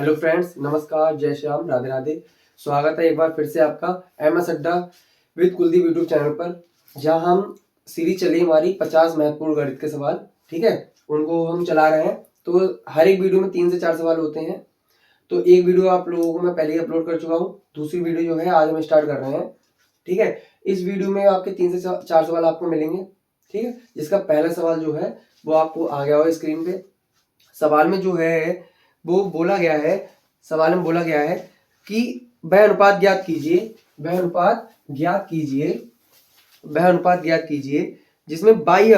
Hello friends, नमस्कार, जय श्री राम, राधे राधे। स्वागत है एक बार फिर से आपका MS अड्डा विद कुलदीप यूट्यूब चैनल पर, जहां हम सीरीज चली हमारी 50 महत्वपूर्ण गणित के सवाल। ठीक है, उनको हम चला रहे हैं। तो हर एक वीडियो में 3 से 4 सवाल होते हैं। तो एक वीडियो आप लोगों को मैं पहले ही अपलोड कर चुका हूँ, दूसरी वीडियो जो है आज हम स्टार्ट कर रहे हैं। ठीक है, इस वीडियो में आपके 3 से 4 सवाल आपको मिलेंगे। ठीक है, जिसका पहला सवाल जो है वो आपको आ गया होगा स्क्रीन पे। सवाल में जो है वो बोला गया है, सवाल में बोला गया है कि वह अनुपात ज्ञात कीजिए, वह अनुपात ज्ञात कीजिए, वह अनुपात ज्ञात कीजिए जिसमें बाई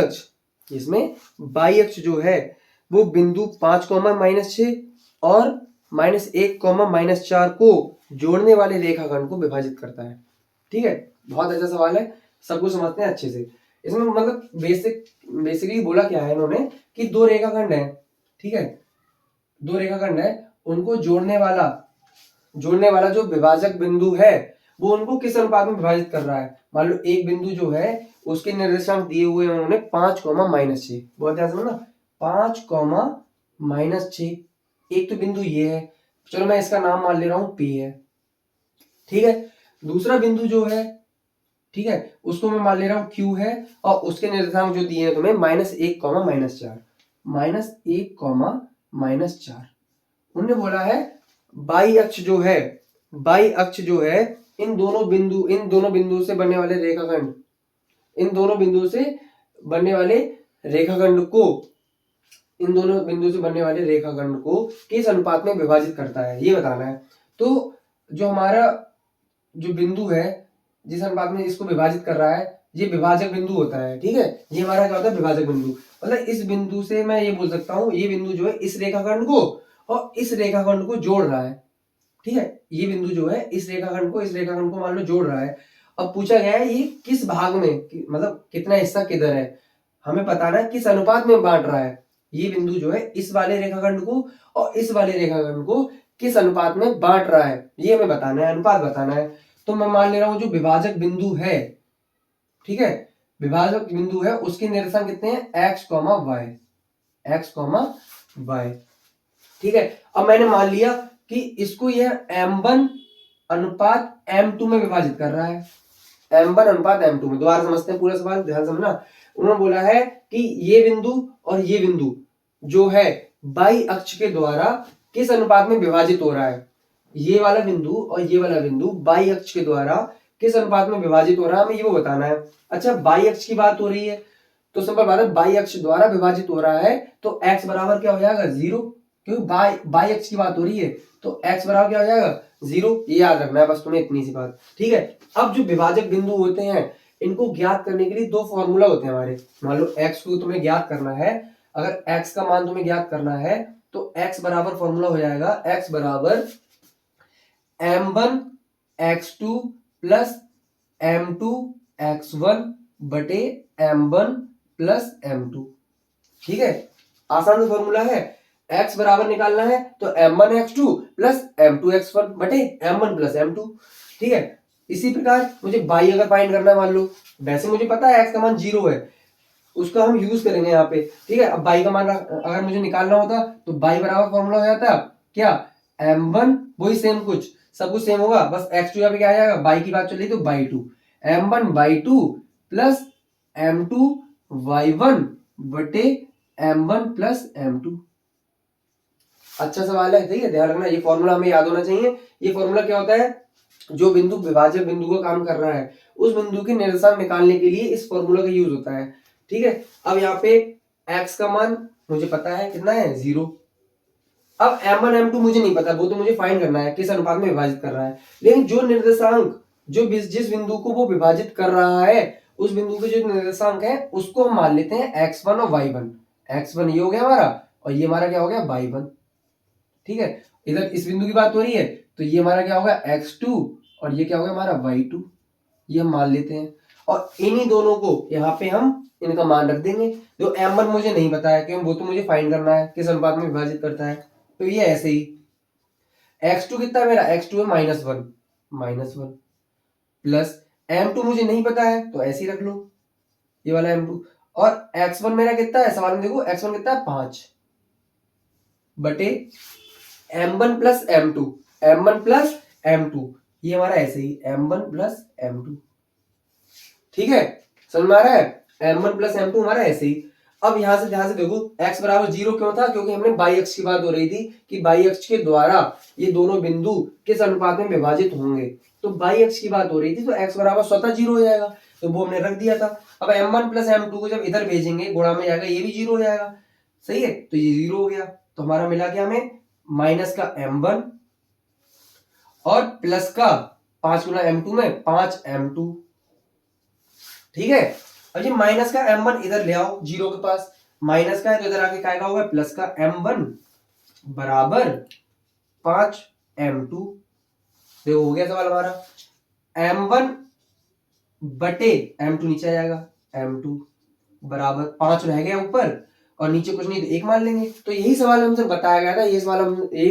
अक्ष जो है वो बिंदु 5, -6 और -1, -4 को जोड़ने वाले रेखाखंड को विभाजित करता है। ठीक है, बहुत अच्छा सवाल है, सबको समझते हैं अच्छे से। इसमें मतलब बेसिकली बोला क्या है इन्होंने कि दो रेखाखंड है। ठीक है, दो रेखाखंड है, उनको जोड़ने वाला जो विभाजक बिंदु है वो उनको किस अनुपात में विभाजित कर रहा है। मान लो एक बिंदु जो है उसके निर्देशांक दिए हुए हैं उन्होंने 5, -6। बहुत ध्यान से समझना, 5, -6। एक तो बिंदु ये है, चलो मैं इसका नाम मान ले रहा हूं P है। ठीक है, दूसरा बिंदु जो है, ठीक है, उसको मैं मान ले रहा हूं Q है, और उसके निर्देशांक जो दिए हैं तुम्हें -1, -4, -1, उन्होंने बोला है बाई अक्ष जो है इन दोनों बिंदु से बनने वाले रेखाखंड, इन दोनों बिंदु से बनने वाले रेखाखंड को किस अनुपात में विभाजित करता है, ये बताना है। तो जो हमारा जो बिंदु है जिस अनुपात में इसको विभाजित कर रहा है, ये विभाजक बिंदु होता है। ठीक है, ये हमारा क्या होता है, विभाजक बिंदु। मतलब इस बिंदु से मैं ये बोल सकता हूं, ये बिंदु जो है इस रेखाखंड को और इस रेखाखंड को जोड़ रहा है। ठीक है, ये बिंदु जो है इस रेखाखंड को मान लो जोड़ रहा है। अब पूछा गया है ये किस भाग में, मतलब कितना हिस्सा किधर है, हमें बताना है किस अनुपात में बांट रहा है। ये बिंदु जो है इस वाले रेखाखंड को और इस वाले रेखाखंड को किस अनुपात में बांट रहा है, ये हमें बताना है, अनुपात बताना है। तो मैं मान ले रहा हूं जो विभाजक बिंदु है, ठीक है, विभाजक बिंदु है, उसके निर्देशांक कितने हैं, x, y। ठीक है, अब मैंने मान लिया कि इसको यह m1 अनुपात m2 में विभाजित कर रहा है, m1 अनुपात m2 में। दोबारा समझते हैं पूरा सवाल, ध्यान समझना। उन्होंने बोला है कि ये बिंदु और ये बिंदु जो है बाई अक्ष के द्वारा किस अनुपात में विभाजित हो रहा है। ये वाला बिंदु और ये वाला बिंदु बाई अक्ष के द्वारा किस अनुपात में विभाजित हो रहा है, हमें ये वो बताना है। अच्छा, बाई अक्ष की बात हो रही है तो सिंपल बात है, बाई अक्ष द्वारा विभाजित हो रहा है तो x बराबर क्या हो जाएगा, 0, क्योंकि बाई अक्ष की बात हो रही है तो x बराबर क्या हो जाएगा, 0। ये याद रखना है बस तुम्हें, इतनी सी बात। ठीक है, अब जो विभाजक बिंदु होते हैं इनको ज्ञात करने के लिए दो फॉर्मूला होते हैं हमारे। मान लो x को तुम्हें ज्ञात करना है, अगर x का मान तुम्हें ज्ञात करना है तो x बराबर फॉर्मूला हो जाएगा, x बराबर m1 x2 plus m2 x1 बटे m1 प्लस m2। ठीक है, आसान सा फॉर्मूला है। x बराबर निकालना है तो m1 x2 plus m2 x1 बटे m1 प्लस m2। ठीक है, इसी प्रकार मुझे y अगर फाइंड करना है, मान लो वैसे मुझे पता है x का मान 0 है, उसका हम यूज करेंगे यहाँ पे। ठीक है, अब y का मान अगर मुझे निकालना होता तो y बराबर फॉर्मूला हो जाता क्या, m1 वही सेम, कुछ सब कुछ सेम होगा, बस x2 यहाँ पे क्या आ जाएगा, y की बात चल रही तो y2, m1 y2 plus m2 y1 बटे m1 प्लस m2। अच्छा सवाल है, ठीक है, ध्यान रखना, ये फॉर्मूला हमें याद होना चाहिए। ये फॉर्मूला क्या होता है, जो बिंदु विभाजक बिंदु का काम कर रहा है उस बिंदु के निर्देशांक निकालने के लिए इस फॉर्मूला का यूज होता है। ठीक है, अब यहाँ पे x का मान मुझे पता है कितना है, 0। अब m1 m2 मुझे नहीं पता, वो तो मुझे फाइंड करना है किस अनुपात में विभाजित कर रहा है। लेकिन जो निर्देशांक जिस बिंदु को वो विभाजित कर रहा है उस बिंदु के जो निर्देशांक है उसको हम मान लेते हैं x1 और y1। x1 ये हो गया हमारा और ये हमारा क्या हो गया, y1। ठीक है, इधर इस बिंदु की बात हो रही है तो ये हमारा क्या होगा, x2 और ये क्या होगा हमारा y2, ये हम मान लेते हैं। और इन्हीं दोनों को यहाँ पे हम इनका मान रख देंगे। जो m1 मुझे नहीं पता है क्योंकि वो तो मुझे फाइंड करना है किस अनुपात में विभाजित करता है, तो ये ऐसे ही। x2 कितना है मेरा, x2 है -1 प्लस m2 मुझे नहीं पता है तो ऐसे ही रख लो ये वाला m2, और x1 मेरा कितना है, सवाल में देखो x1 कितना है, 5 बटे m1 plus m2, m1 plus m2, ये हमारा ऐसे ही m1 प्लस m2, ठीक है, समझ में आ रहा है, m1 प्लस m2 हमारा ऐसे ही। अब यहां से ध्यान से देखो x बराबर 0 क्यों था, क्योंकि हमने बाई अक्ष की बात हो रही थी कि बाई अक्ष के द्वारा ये दोनों बिंदु किस अनुपात में विभाजित होंगे, तो बाई अक्ष की बात हो रही थी, तो x बराबर स्वतः 0 हो जाएगा, तो वो हमने रख दिया था। अब m1 प्लस m2 को जब इधर भेजेंगे गुणा में जाएगा, ये भी 0 हो जाएगा, सही है, तो ये 0 हो गया, तो हमारा मिला क्या हमें, माइनस का m1 और प्लस का 5 गुना m2 में 5 m2, ठीक है। अब ये माइनस का m1 इधर ले आओ, 0 के पास माइनस का है, तो इधर आके क्या होगा, प्लस का m1 बराबर 5 m2, देखो हो गया सवाल हमारा, m1 बटे m2 नीचे आ जाएगा, m2 बराबर 5 रह गया ऊपर और नीचे कुछ नहीं तो 1 मान लेंगे। तो यही सवाल हमसे बताया गया था, यही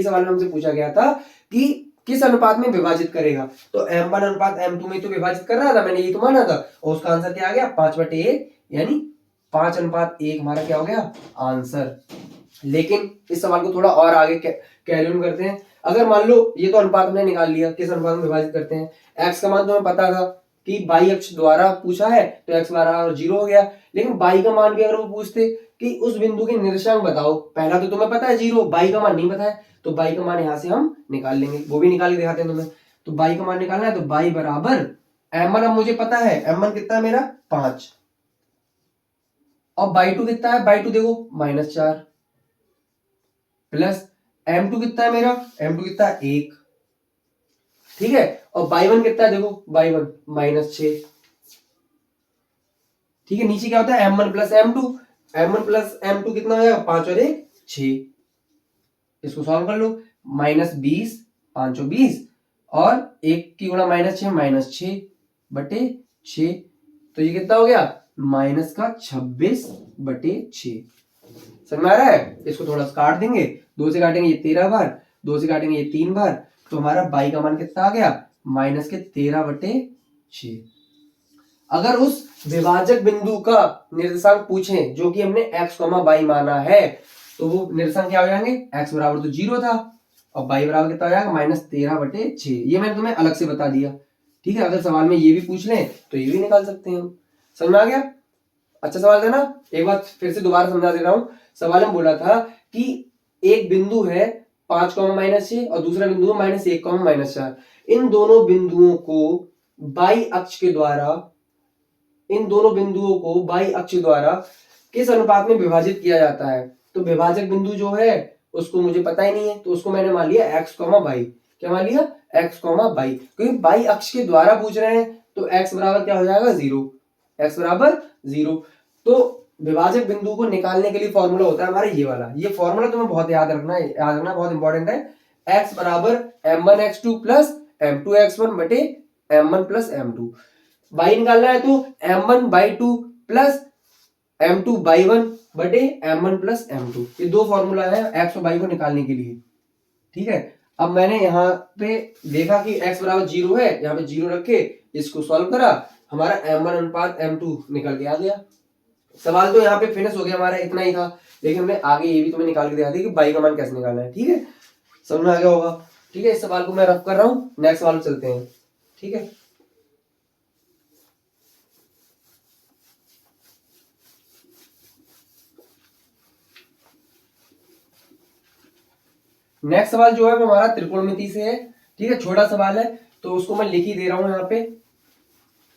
सवाल में हमसे पूछा गया था कि किस अनुपात में विभाजित करेगा, तो m1 अनुपात m2 में तो विभाजित कर रहा था, मैंने ये तो माना था, और उसका आंसर क्या आ गया, 5/1, यानी 5 अनुपात 1 हमारा क्या हो गया आंसर। लेकिन इस सवाल को थोड़ा और आगे कैलकुलेट करते हैं। अगर मान लो ये तो अनुपात हमने निकाल लिया, किस अनुपात में विभाजित करते हैं, x का मान तो हमें पता था कि बाई अक्ष द्वारा पूछा है, तो x बराबर 0 हो गया, लेकिन बाई का मान भी अगर वो पूछते कि उस बिंदु के निर्देशांक बताओ, पहला तो तुम्हें पता है 0, बाई का मान नहीं पता है, तो बाई का मान यहां से हम निकाल लेंगे, वो भी निकाल के दिखाते हैं तुम्हें। तो बाई का मान निकालना है, तो बाई बराबर m1 अब मुझे पता है, m1 कितना है मेरा 5, और बाई 2 कितना है, बाई 2 देखो -4, प्लस m2 कितना है मेरा, m2 कितना है 1, ठीक है, और बाई 1 कितना है, देखो बाई 1 -6, ठीक है, नीचे क्या होता है m1 plus m2, m1 plus m2 कितना हो जाएगा, 5 और 1 6, इसको सॉल्व कर लो, -20 5 और 20 और 1 की गुणा -6 -6/6, तो ये कितना हो गया माइनस का 26/6, समझ में आ रहा है। इसको थोड़ा सा काट देंगे, 2 से काटेंगे ये 13 बार, 2 से काटेंगे ये 3 बार, तो हमारा बाई का मान कितना आ गया, माइनस के 13/6। अगर उस विभाजक बिंदु का निर्देशांक पूछें जो कि हमने x, y माना है, तो वो निर्देशांक क्या हो जाएंगे, x बराबर तो 0 था और y बराबर कितना हो जाएगा -13/6, ये मैंने तुम्हें अलग से बता दिया, ठीक है। अगर सवाल में ये भी पूछ लें तो ये भी निकाल सकते हैं हम, समझ में आ गया, अच्छा सवाल था ना। एक बार फिर से दोबारा समझा दे रहा हूं, सवाल में बोला था कि एक बिंदु है 5, -6 और दूसरा बिंदु है -1, -4, इन दोनों बिंदुओं को बाई अक्ष के द्वारा, इन दोनों बिंदुओं को बाई अक्ष द्वारा किस अनुपात में विभाजित किया जाता है, तो विभाजक बिंदु जो है उसको मुझे पता ही नहीं है, तो उसको मैंने मान लिया x, y, क्या मान लिया x, y, क्योंकि बाई अक्ष के द्वारा पूछ रहे हैं, तो x बराबर क्या हो जाएगा 0, x बराबर 0। तो विभाजक बिंदु को निकालने के लिए फॉर्मूला होता है हमारा ये वाला, ये फॉर्मूला तुम्हें बहुत याद रखना बहुत इंपॉर्टेंट है, x बराबर m1x2 प्लस m2x1 बटे m1 प्लस m2, y निकालना है तो m1/2 प्लस m2/1 बटे m1 प्लस m2, ये दो फॉर्मूला है x और y को निकालने के लिए, ठीक है। अब मैंने यहाँ पे देखा कि x बराबर 0 है, यहाँ पे 0 रखे, इसको सॉल्व करा, हमारा m1 अनुपात m2 निकल के आ गया। सवाल तो यहाँ पे फिनिश हो गया हमारा, इतना ही था, लेकिन हमने आगे ये भी तुम्हें निकाल के दिखा दी कि y का मान कैसे निकालना है, ठीक है, समझ में आ गया होगा, ठीक है। इस सवाल को मैं रफ कर रहा हूँ, नेक्स्ट सवाल चलते हैं, ठीक है। नेक्स्ट सवाल जो है वो हमारा त्रिकोणमिति से है, ठीक है, छोटा सवाल है तो उसको मैं लिख ही दे रहा हूं यहाँ पे,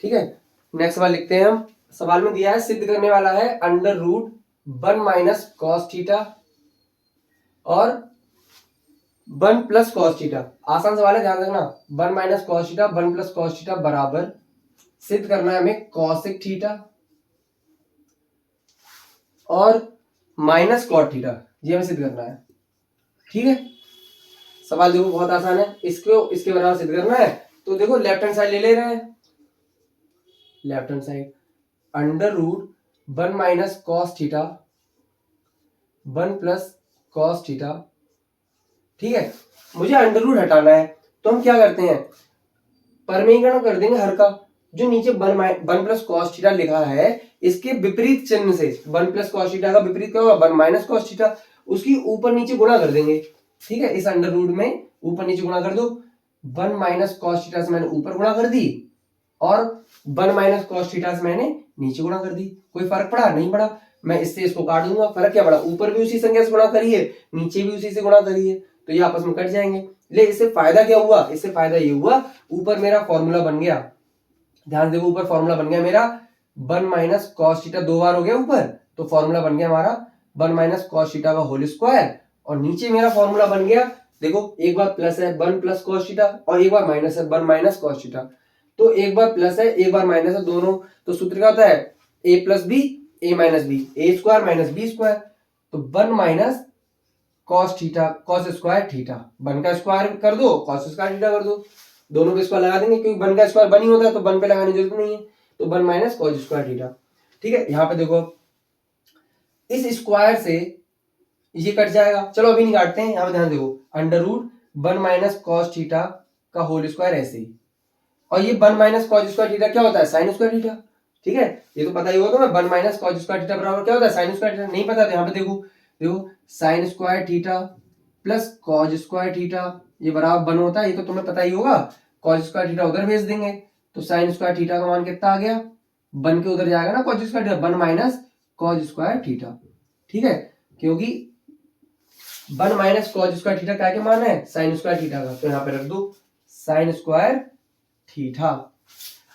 ठीक है। नेक्स्ट सवाल लिखते हैं हम, सवाल में दिया है सिद्ध करने वाला है √1 - cos थीटा और 1 + cos थीटा, आसान सवाल है, ध्यान रखना, 1 - cos थीटा 1 + cos थीटा बराबर सिद्ध करना है हमें cosec थीटा और -cot थीटा, ये हमें सिद्ध करना है, ठीक है। सवाल देखो बहुत आसान है, इसको इसके बराबर सिद्ध करना है, तो देखो लेफ्ट हैंड साइड ले रहे हैं, left hand side √1 - cos theta 1 + cos theta, ठीक है। मुझे अंडर हटाना है, तो हम क्या करते हैं, परमीकरण कर देंगे हर का, जो नीचे 1 + cos थीटा लिखा है इसके विपरीत चिन्ह से 1 + cos थीटा का विपरीत क्या होगा 1 - cos थीटा, उसकी ऊपर नीचे गुणा कर देंगे, ठीक है, इस अंडर रूट में ऊपर नीचे गुणा कर दो। 1 माइनस कॉस थीटा से मैंने ऊपर गुणा कर दी और 1 माइनस कॉस थीटा से मैंने नीचे गुणा कर दी। कोई फर्क पड़ा? नहीं पड़ा। मैं इससे इसको काट दूंगा, फर्क क्या पड़ा? ऊपर भी उसी संख्या से गुणा करिए, नीचे भी उसी से गुणा करिए, तो ये आपस में कट जाएंगे। ले इससे फायदा क्या हुआ? इससे फायदा ये हुआ, ऊपर मेरा फॉर्मूला बन गया। ध्यान देखो, ऊपर फॉर्मूला बन गया मेरा 1 माइनस कॉस थीटा, 2 बार हो गया ऊपर, तो फॉर्मूला बन गया हमारा 1 माइनस कॉस थीटा का होल स्क्वायर। और नीचे मेरा फॉर्मूला बन गया, देखो एक बार प्लस है 1 प्लस कॉस थीटा और एक बार माइनस है 1 माइनस कॉस थीटा। तो एक बार प्लस है एक बार माइनस है, दोनों तो सूत्र क्या होता है? a plus B A minus B, A square minus B square. तो 1 minus cos theta cos square theta, 1 का स्क्वायर कर दो कॉस स्क्वायर थीटा कर दो, दोनों पे स्क्वायर लगा देंगे क्योंकि 1 का स्क्वायर 1 ही होता है, तो 1 पे लगाने की जरूरत नहीं है। तो 1 माइनस कॉस स्क्वायर थीटा। ठीक है, यहाँ पे देखो इस स्क्वायर से ये कट जाएगा, चलो अभी नहीं काटते हैं, यहाँ पे ध्यान देखो, under root 1 minus cos theta का होल स्क्वायर ऐसे ही, और ये 1 माइनस कॉस स्क्वायर थीटा क्या होता है? Sine square theta. ठीक है, ये तो पता ही होगा तुम्हें, 1 माइनस कॉस स्क्वायर थीटा बराबर क्या होता है? Sine square theta. नहीं पता तो यहाँ पे देखो, देखो sine square theta plus cos square theta ये बराबर 1 होता है, ये तो तुम्हें पता ही होगा। कॉस स्क्वायर थीटा उधर भेज देंगे तो साइन स्क्वायर थीटा का मान कितना आ गया? 1 के उधर जाएगा ना cos square theta, 1 minus cos square theta. ठीक है, क्योंकि 1 माइनस कॉस स्क्वायर थीटा क्या के मान है? साइन स्क्वायर थीटा का, तो यहाँ पे रख दो साइन स्क्वायर थीटा।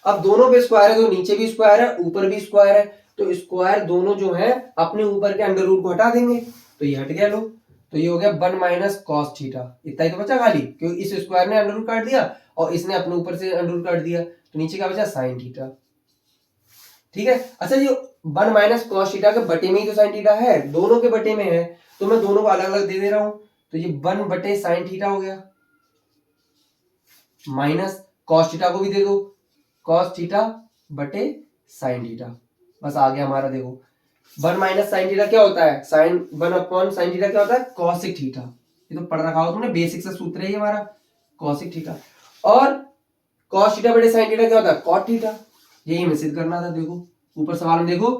अब दोनों पे स्क्वायर है तो नीचे भी स्क्वायर है ऊपर भी स्क्वायर है, तो स्क्वायर दोनों जो है अपने ऊपर के अंडर रूट को हटा देंगे, तो ये हट गया। लो, तो ये हो गया 1 माइनस कॉस थीटा, इतना ही तो बचा खाली, क्योंकि इस स्क्वायर ने अंडर रूट काट दिया और इसने अपने ऊपर से अंडर रूट काट दिया, तो नीचे क्या बचा? Sine theta. ठीक है, अच्छा ये 1 माइनस कॉस थीटा के बटे में ही तो साइन थीटा है, दोनों के बटे में है, तो मैं दोनों को अलग अलग दे दे रहा हूं, तो ये 1 बटे साइन थीटा हो गया, माइनस कॉस थीटा को भी दे दो, कॉस थीटा बटे साइन थीटा, बस आ गया हमारा। देखो 1 माइनस साइन थीटा क्या होता है? साइन 1 अपॉन साइन थीटा क्या होता है? Cosec theta. ये तो पढ़ रखा हो तुमने, बेसिक से सूत्र है ये हमारा, कॉसिक थीटा। और कॉस थीटा बटे साइन थीटा क्या होता है? Cot theta. यही हमें सिद्ध करना था। देखो ऊपर सवाल में देखो,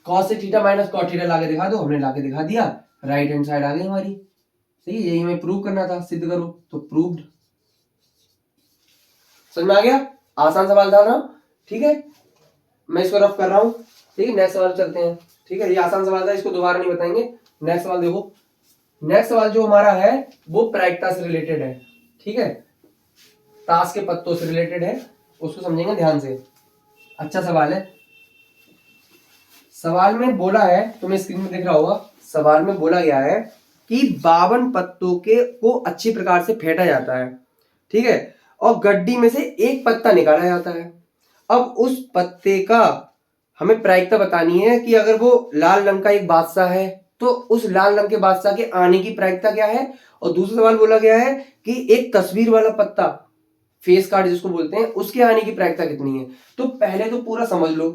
cosec theta minus cot theta लाके दिखा दो, हमने लाके दिखा दिया, राइट हैंड साइड आ गई हमारी। सही है, यही हमें प्रूव करना था, सिद्ध करो, तो प्रूव्ड। समझ में आ गया? आसान सवाल था ना? ठीक है, मैं इसको रफ कर रहा हूं। ठीक है, नेक्स्ट सवाल चलते हैं। ठीक है, ये आसान सवाल था, इसको दोबारा नहीं बताएंगे। नेक्स्ट सवाल देखो, नेक्स्ट सवाल जो हमारा है वो प्रायिकता से रिलेटेड है। ठीक है, ताश के पत्तों से रिलेटेड है, उसको समझेंगे ध्यान से। अच्छा सवाल है। सवाल में बोला है, तुम्हें स्क्रीन में दिख रहा होगा, सवाल में बोला गया है कि 52 पत्तों के को अच्छी प्रकार से फेंटा जाता है। ठीक है, और गड्डी में से एक पत्ता निकाला जाता है। अब उस पत्ते का हमें प्रायिकता बतानी है कि अगर वो लाल रंग का एक बादशाह है तो उस लाल रंग के बादशाह के आने की प्रायिकता क्या है। और दूसरा सवाल बोला गया है कि एक तस्वीर वाला पत्ता, फेस कार्ड जिसको बोलते हैं, उसके आने की प्रायिकता कितनी है। तो पहले तो पूरा समझ लो,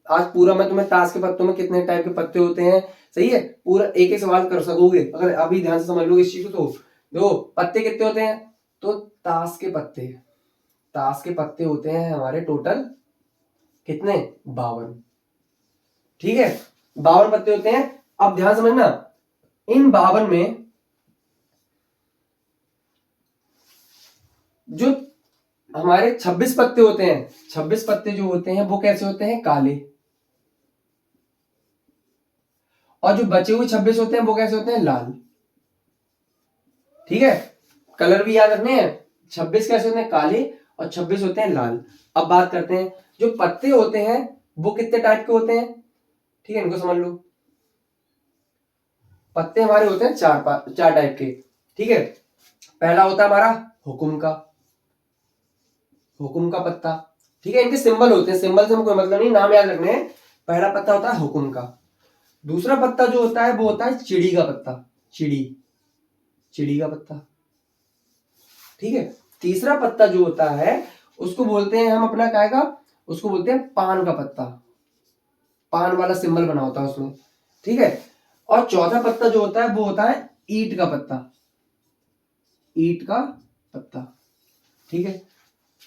आज पूरा मैं तुम्हें ताश के पत्तों में कितने टाइप के पत्ते होते हैं, सही है, पूरा एक एक सवाल कर सकोगे अगर अभी ध्यान से समझ लो इस चीज को। तो देखो पत्ते कितने होते हैं, तो ताश के पत्ते होते हैं हमारे टोटल कितने? 52। ठीक है, 52 पत्ते होते हैं। अब ध्यान समझना, इन 52 में जो हमारे 26 पत्ते होते हैं, 26 पत्ते जो होते हैं वो कैसे होते हैं? काले। और जो बचे हुए 26 होते हैं वो कैसे होते हैं? लाल। ठीक है, कलर भी याद रखने हैं। 26 कैसे होते हैं? काले, और 26 होते हैं लाल। अब बात करते हैं, जो पत्ते होते हैं वो कितने टाइप के होते हैं। ठीक है, इनको समझ लो। पत्ते हमारे होते हैं चार टाइप के। ठीक है, पहला होता है हमारा हुकुम का पत्ता। ठीक है, इनके सिंबल होते हैं, सिंबल से कोई मतलब नहीं, नाम याद रखने हैं। पहला पत्ता होता है हुकुम का। दूसरा पत्ता जो होता है वो होता है चिड़ी का पत्ता, चिड़ी का पत्ता। ठीक है, तीसरा पत्ता जो होता है उसको बोलते हैं हम अपना क्या का, उसको बोलते हैं पान का पत्ता, पान वाला सिंबल बना होता है उसमें। ठीक है, और चौथा पत्ता जो होता है वो होता है ईंट का पत्ता। ठीक है,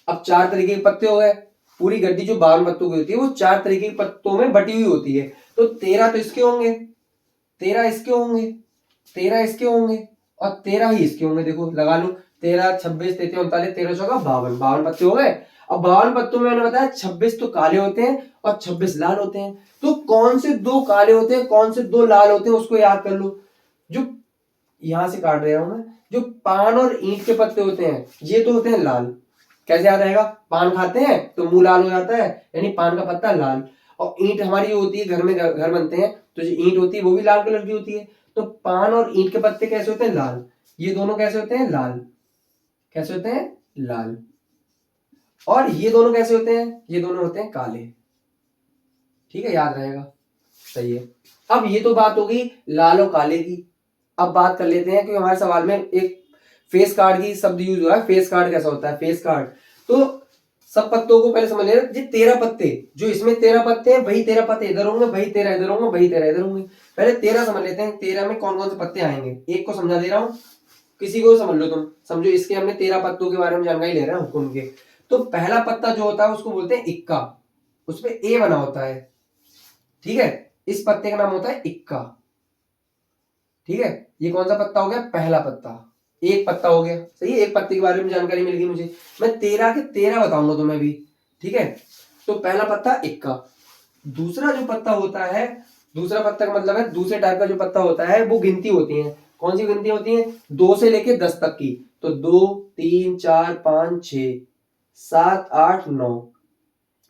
अब 4 तरीके के पत्ते हो गए। पूरी गड्डी जो 52 पत्तों की होती है वो 4 तरीके के पत्तों में बटी हुई होती है। तो 13 तो इसके होंगे, 13 इसके होंगे, 13 इसके होंगे और 13 ही इसके होंगे। देखो लगा लो, 13, 26, 33, 39, 13 चौका 52, 52 पत्ते हो गए। अब 52 पत्तों में मैंने बताया 26 तो काले होते हैं और 26 लाल होते हैं। तो कौन से दो काले होते हैं, कौन से दो लाल होते हैं, उसको याद कर लो। जो यहां से काट रहा हूं मैं, जो पान और ईंट के पत्ते होते हैं ये तो होते हैं लाल। कैसे याद रहेगा, पान खाते हैं तो मुंह लाल हो जाता है, यानी पान का पत्ता लाल। और ईंट हमारी होती है, घर में घर बनते हैं तो जो ईंट होती है वो भी लाल कलर की होती है। तो पान और ईंट के पत्ते कैसे होते हैं, लाल। ये दोनों कैसे होते हैं, लाल। कैसे होते हैं, लाल। और ये दोनों कैसे होते हैं, ये दोनों होते हैं काले। ठीक है, याद रहेगा, सही है। अब ये तो बात होगी लाल और काले की। अब बात कर लेते हैं कि हमारे सवाल में एक फेस कार्ड की शब्द यूज हुआ है। फेस कार्ड कैसा होता है, फेस कार्ड। तो सब पत्तों को पहले समझ लेना, जी 13 पत्ते, जो इसमें 13 पत्ते हैं वही 13 पत्ते इधर होंगे, वही 13 इधर होंगे, वही 13 इधर होंगे। पहले 13 समझ लेते हैं, 13 में कौन कौन से पत्ते आएंगे। एक को समझा दे रहा हूं, किसी को समझ लो तुम। समझो इसके हमने 13 पत्तों के बारे में जानकारी ले रहे हैं हुकुम के। तो पहला पत्ता जो होता है उसको बोलते हैं इक्का, उसपे ए बना होता है। ठीक है, इस पत्ते का नाम होता है इक्का। ठीक है, ये कौन सा पत्ता हो गया, पहला पत्ता। एक पत्ता हो गया, सही है, एक पत्ते के बारे में जानकारी मिल गई मुझे। मैं 13 के 13 बताऊंगा तुम्हें भी। ठीक है, तो पहला पत्ता इक्का। दूसरा जो पत्ता होता है, दूसरा पत्ता का मतलब है दूसरे टाइप का जो पत्ता होता है वो गिनती होती है। कौन सी गिनती होती है, 2 से लेके 10 तक की। तो 2, 3, 4, 5, 6, 7, 8, 9,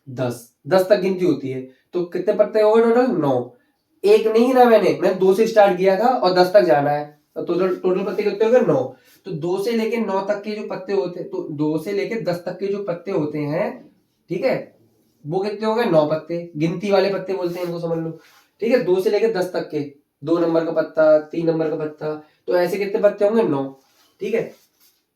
10 तक गिनती होती है। तो कितने पत्ते हो गए टोटल, 9। एक नहीं ना, मैंने 2 से स्टार्ट किया था और 10 तक जाना है। तो टोटल टोटल पत्ते कितने हो गए, 9। तो 2 से लेके 9 तक के जो पत्ते होते हैं, तो 2 से लेके 10 तक के जो पत्ते होते हैं, ठीक है, वो कितने हो गए, 9 पत्ते। गिनती वाले पत्ते बोलते हैं इनको, समझ लो। ठीक है, 2 से लेके 10 तक के, 2 नंबर का पत्ता, 3 नंबर का पत्ता, तो ऐसे कितने पत्ते होंगे, 9। ठीक है,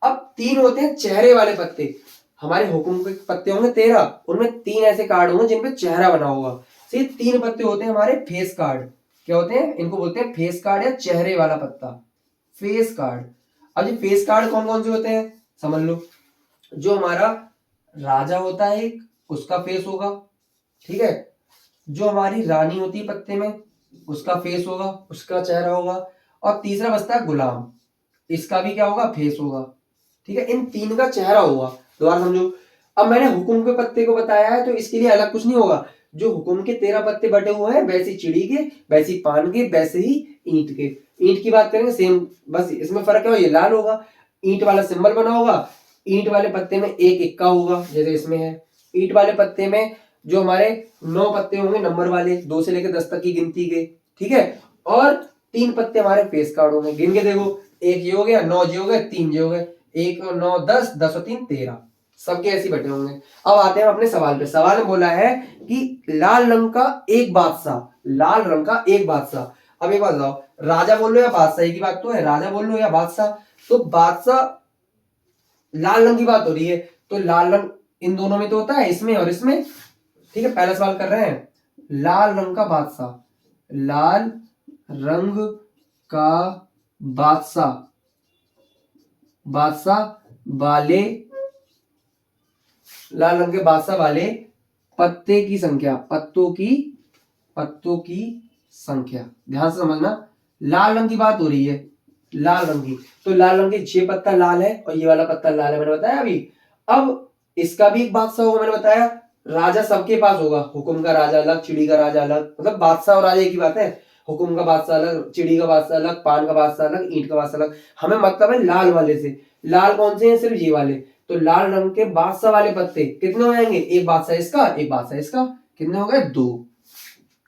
अब 3 होते हैं चेहरे वाले पत्ते। हमारे हुक्म के पत्ते होंगे 13, उनमें 3 ऐसे कार्ड होंगे जिनपे चेहरा बना होगा। तो ये 3 पत्ते होते हैं हमारे फेस कार्ड। क्या होते हैं, इनको बोलते हैं फेस कार्ड या चेहरे वाला पत्ता, फेस कार्ड। अब ये फेस कार्ड कौन कौन से होते हैं, समझ लो। जो हमारा राजा होता है एक, उसका फेस होगा। ठीक है, जो हमारी रानी होती है पत्ते में, उसका फेस होगा, उसका चेहरा होगा। और तीसरा बचता है गुलाम, इसका भी क्या होगा, फेस होगा। ठीक है, इन 3 का चेहरा होगा। दोबारा समझो, अब मैंने हुकुम के पत्ते को बताया है तो इसके लिए अलग कुछ नहीं होगा। जो हुकुम के 13 पत्ते बटे हुए हैं, वैसे चिड़ी के, वैसे ही पान के, वैसे ही ईंट के। ईंट की बात करेंगे सेम, बस इसमें फर्क है, ये लाल होगा, ईंट वाला सिंबल बना होगा। ईंट वाले पत्ते में एक इक्का होगा जैसे इसमें है। ईंट वाले पत्ते में जो हमारे 9 पत्ते होंगे नंबर वाले, 2 से लेकर 10 तक की गिनती के। ठीक है, और 3 पत्ते हमारे फेस कार्ड होंगे। गिन के देखो, एक ये हो गया, 9 ये हो गए, 3 ये हो गए, 1 और 9 10, 10 और 3 13, सबके ऐसे बटे होंगे। अब आते हैं अपने सवाल पे। सवाल में बोला है कि लाल रंग का एक बादशाह, लाल रंग का एक बादशाह। अब एक बात बताओ, राजा बोल लो या बादशाह, एक ही बात तो है, राजा बोल लो या बादशाह। तो बादशाह, लाल रंग की बात हो रही है, तो लाल रंग इन दोनों में तो होता है, इसमें और इसमें। ठीक है, पहला सवाल कर रहे हैं, लाल रंग का बादशाह, लाल रंग का बादशाह, बादशाह वाले, लाल रंग के बादशाह वाले पत्ते की संख्या, पत्तों की संख्या। ध्यान से समझना, लाल रंग की बात हो रही है, लाल रंग की। तो लाल रंग के 6 पत्ता लाल है और ये वाला पत्ता लाल है, मैंने बताया अभी। अब इसका भी एक बादशाह होगा, मैंने बताया। राजा सबके पास होगा, हुकुम का राजा अलग, चिड़ी का राजा अलग, मतलब बादशाह और राजा एक ही बात है। हुकुम का बादशाह अलग, चिड़ी का बादशाह अलग, पान का बादशाह अलग, ईंट का बादशाह अलग। हमें मतलब है लाल वाले से। लाल कौन से हैं, सिर्फ ये वाले। तो लाल रंग के बादशाह वाले पत्ते कितने हो जाएंगे, एक बादशाह इसका, एक बादशाह इसका, कितने हो गए, 2।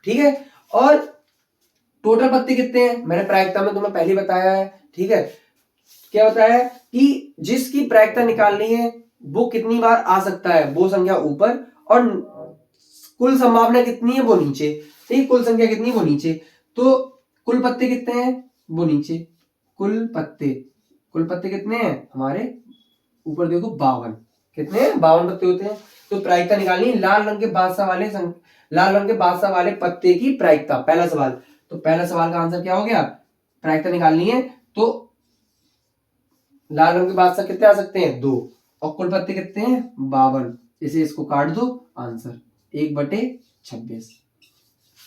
ठीक है, और टोटल पत्ते कितने हैं, मैंने प्रायिकता में तुम्हें पहले बताया है। ठीक है, क्या बताया है कि जिसकी प्रायिकता निकालनी है वो कितनी बार आ सकता है, वो संख्या ऊपर, और कुल संभावना कितनी है वो नीचे। ठीक, कुल संख्या कितनी है वो नीचे। तो कुल पत्ते कितने हैं, वो नीचे। कुल पत्ते कितने हैं हमारे, ऊपर देखो 52। कितने हैं, 52 पत्ते होते हैं। तो प्रायिकता निकालनी, लाल रंग के बादशाह वाले लाल रंग के बादशाह वाले पत्ते की प्रायिकता, पहला सवाल। तो पहला सवाल का आंसर क्या हो गया, प्रायिकता निकालनी है तो लाल रंग के बादशाह कितने आ सकते हैं, 2, और कुल पत्ते कितने हैं, 52। इसे इसको काट दो, आंसर 1/26।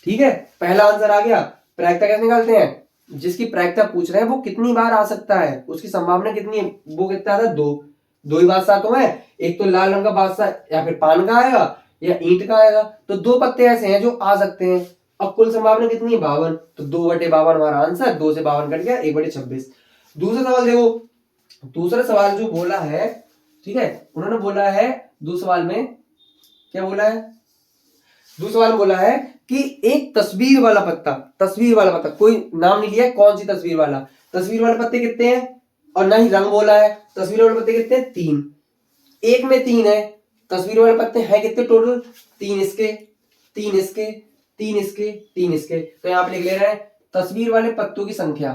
ठीक है, पहला आंसर आ गया। प्रायिकता कैसे निकालते हैं, जिसकी प्रायिकता पूछ रहे हैं वो कितनी बार आ सकता है, उसकी संभावना कितनी है, वो कितना था, दो ही बादशाह तो है, एक तो लाल रंग का बादशाह या फिर पान का आएगा या ईंट का आएगा, तो 2 पत्ते ऐसे हैं जो आ सकते हैं। अब कुल संभावना कितनी है, 52, तो 2/52 हमारा आंसर, 2 से 52 कट गया, 1/26। दूसरा सवाल देखो, दूसरा सवाल जो बोला है, ठीक है, उन्होंने बोला है दूसरे सवाल में क्या बोला है, दूसरा सवाल बोला है कि एक तस्वीर वाला पत्ता, कोई नाम नहीं लिया कौन सी तस्वीर वाला, तस्वीर वाले पत्ते कितने हैं, और ना ही रंग बोला है, तस्वीर वाले पत्ते कितने हैं, 3, एक में 3 है, तस्वीर वाले पत्ते हैं कितने टोटल, 3 इसके, 3 इसके, 3 इसके, 3 इसके, तो यहां पे लिख ले रहे हैं तस्वीर वाले पत्तों की संख्या,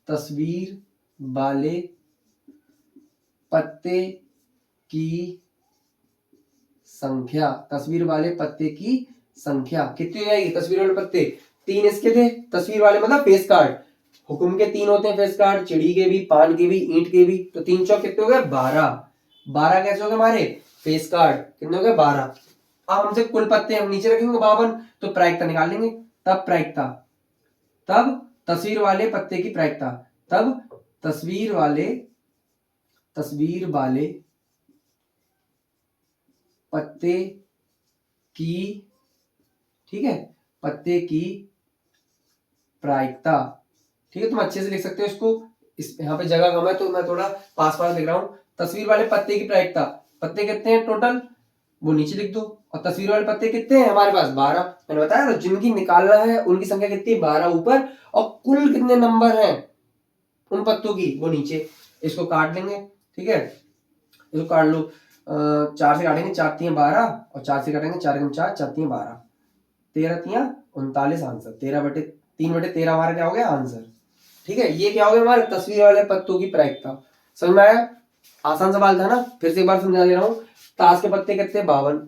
तस्वीर वाले पत्ते की संख्या, तस्वीर वाले पत्ते की संख्या कितनी हो जाएगी, तस्वीर वाले पत्ते 3 इसके थे, तस्वीर वाले मतलब फेस कार्ड, हुकुम के 3 होते हैं फेस कार्ड, चिड़ी के भी, पान के भी, ईंट के भी, तो 3 चौक कितने हो गए, 12, 12 कैसे हो गए हमारे फेस कार्ड, कितने हो गए 12। अब हमसे कुल पत्ते हम नीचे रखेंगे 52, तो प्रायिकता निकाल लेंगे, तब प्रायिकता, तब तस्वीर वाले पत्ते की प्रायिकता, तब तस्वीर वाले पत्ते की, ठीक है, पत्ते की प्रायिकता, ठीक है, तुम अच्छे से लिख सकते हो इसको, इस यहाँ पे जगह कम है तो मैं थोड़ा पास पास लिख रहा हूं, तस्वीर वाले पत्ते की प्रायिकता, पत्ते कितने हैं टोटल वो नीचे लिख दो, और तस्वीर वाले पत्ते कितने हैं हमारे पास 12, मैंने बताया तो जिनकी निकालना है उनकी संख्या कितनी है 12 ऊपर, और कुल कितने नंबर हैं उन पत्तों की वो नीचे, इसको काट लेंगे, ठीक है, इसको काट लो, 4 से काटेंगे, 4 3 12, और 4 से काटेंगे 4 4 4 3 12, 13 3 39 आंसर, 3/13 हमारा क्या हो गया आंसर, ठीक है, ये क्या हो गया हमारे तस्वीर वाले पत्तों की प्रायिकता, समझ में आया, आसान सवाल था ना, फिर से एक बार समझा दे रहा हूं, ताश के पत्ते कितने 52,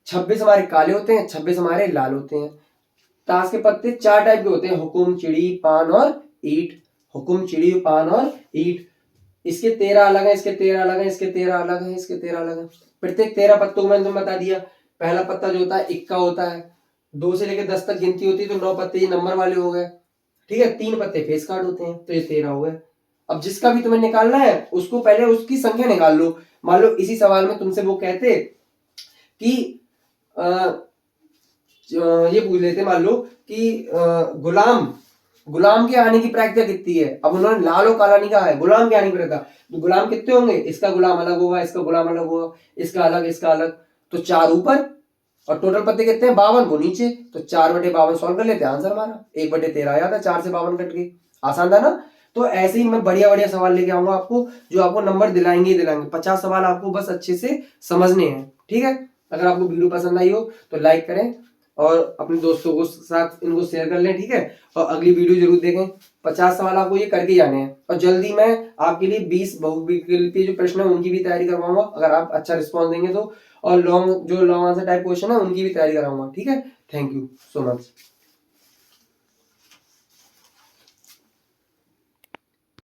26 हमारे काले होते हैं, 26 हमारे लाल होते हैं, ताश के पत्ते 4 टाइप के होते हैं, हुकुम, चिड़ी, पान और ईंट, हुकुम, चिड़ी, पान और ईंट, इसके 13 अलग है, इसके 13 अलग है, इसके 13 अलग है, इसके 13 अलग है, प्रत्येक 13 पत्तों को मैंने तुम्हें बता दिया, पहला पत्ता जो होता है इक्का होता है, 2 से लेकर 10 तक गिनती होती है, तो 9 पत्ते ये नंबर वाले हो गए, ठीक है, 3 पत्ते फेस कार्ड होते हैं, तो ये 13 हो गए। अब जिसका भी तुम्हें निकालना है उसको पहले उसकी संख्या निकाल लो, मान लो इसी सवाल में तुमसे वो कहते कि ये पूछ लेते, मान लो कि गुलाम के आने की प्रायिकता कितनी है, अब उन्होंने लाल और काला नहीं कहा है, गुलाम के आने की प्रायिकता, तो गुलाम कितने होंगे, इसका गुलाम अलग होगा, इसका गुलाम अलग होगा, इसका अलग, इसका अलग, तो 4 ऊपर, और टोटल पत्ते कितने हैं 52 वो नीचे, तो 4/52 सॉल्व कर लेते हैं, आंसर हमारा 1/13 आया था, 4 से 52 कट गई, आसान था ना। तो ऐसे ही मैं बढ़िया बढ़िया सवाल लेके आऊंगा आपको, जो आपको नंबर दिलाएंगे ही दिलाएंगे, 50 सवाल आपको बस अच्छे से समझने हैं, ठीक है। अगर आपको वीडियो पसंद आई हो तो लाइक करें और अपने दोस्तों को साथ इनको शेयर कर लें, ठीक है, और अगली वीडियो जरूर देखें, 50 सवाल आपको ये करके जाने हैं, और जल्दी मैं आपके लिए 20 बहुविकल्पीय जो प्रश्न है उनकी भी तैयारी करवाऊंगा, अगर आप अच्छा रिस्पॉन्स देंगे तो, और लॉन्ग आंसर टाइप क्वेश्चन है उनकी भी तैयारी कराऊंगा, ठीक है। Thank you so much.